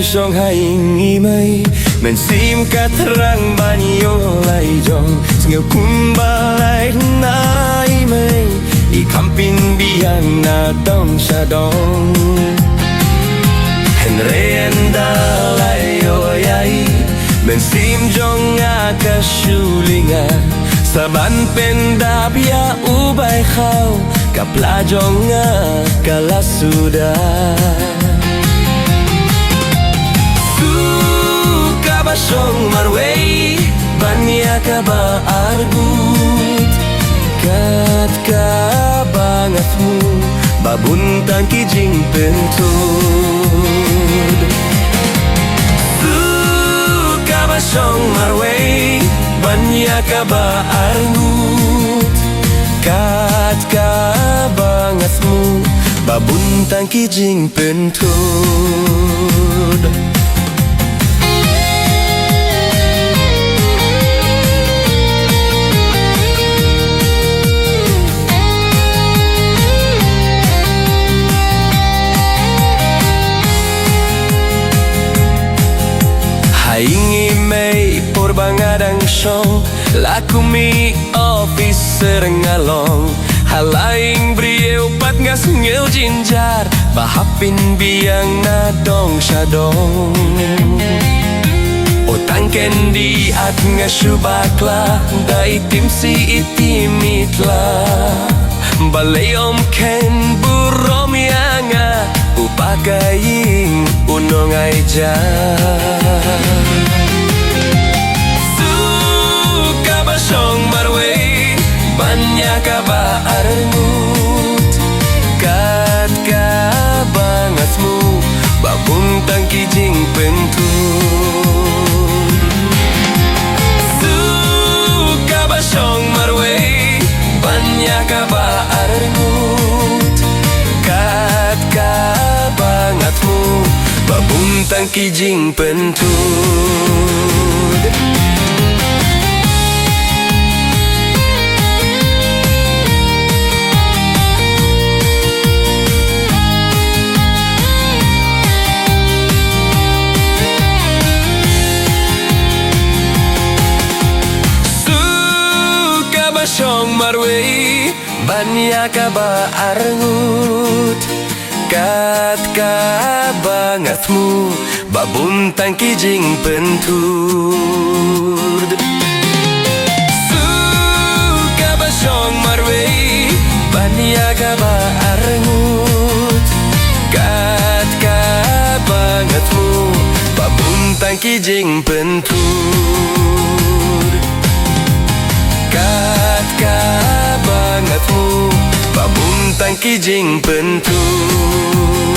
song hai ngimai men sim katrang banyo lai jong ngeu kumbalai nai mai I kampin biang na dong sa dong henrenda lai oyai men sim jong ka shulinga saban penda bia ubai khau kapla jonga kala sudah suka basong marway banya ka ba argut kat ka bangatmu babuntang kijing pentud suka basong marway banya ka ba argut kat ka bangatmu babuntang kijing pentud Haingi mei por bangadang song laku mi officer ngalong halaing brieu pat ngas ngeu jinjar bahapin biang na dong sadong otang kendi at ngasubakla dai tim si itimitla baleyom ken burom yanga upagaying unong aja suka basong marway banya ka ba arngut kat ka bangatmu babuntang kijing pentud suka basong marway banya ka ba arngut kat ka bangatmu babuntang kijing pentud suka basong marway banya ka ba arngut kat ka bangatmu babuntang kijing pentud suka basong marway banya ka ba arngut kat ka bangatmu babuntang kijing pentud kat ka bangatmu babuntang kijing pentud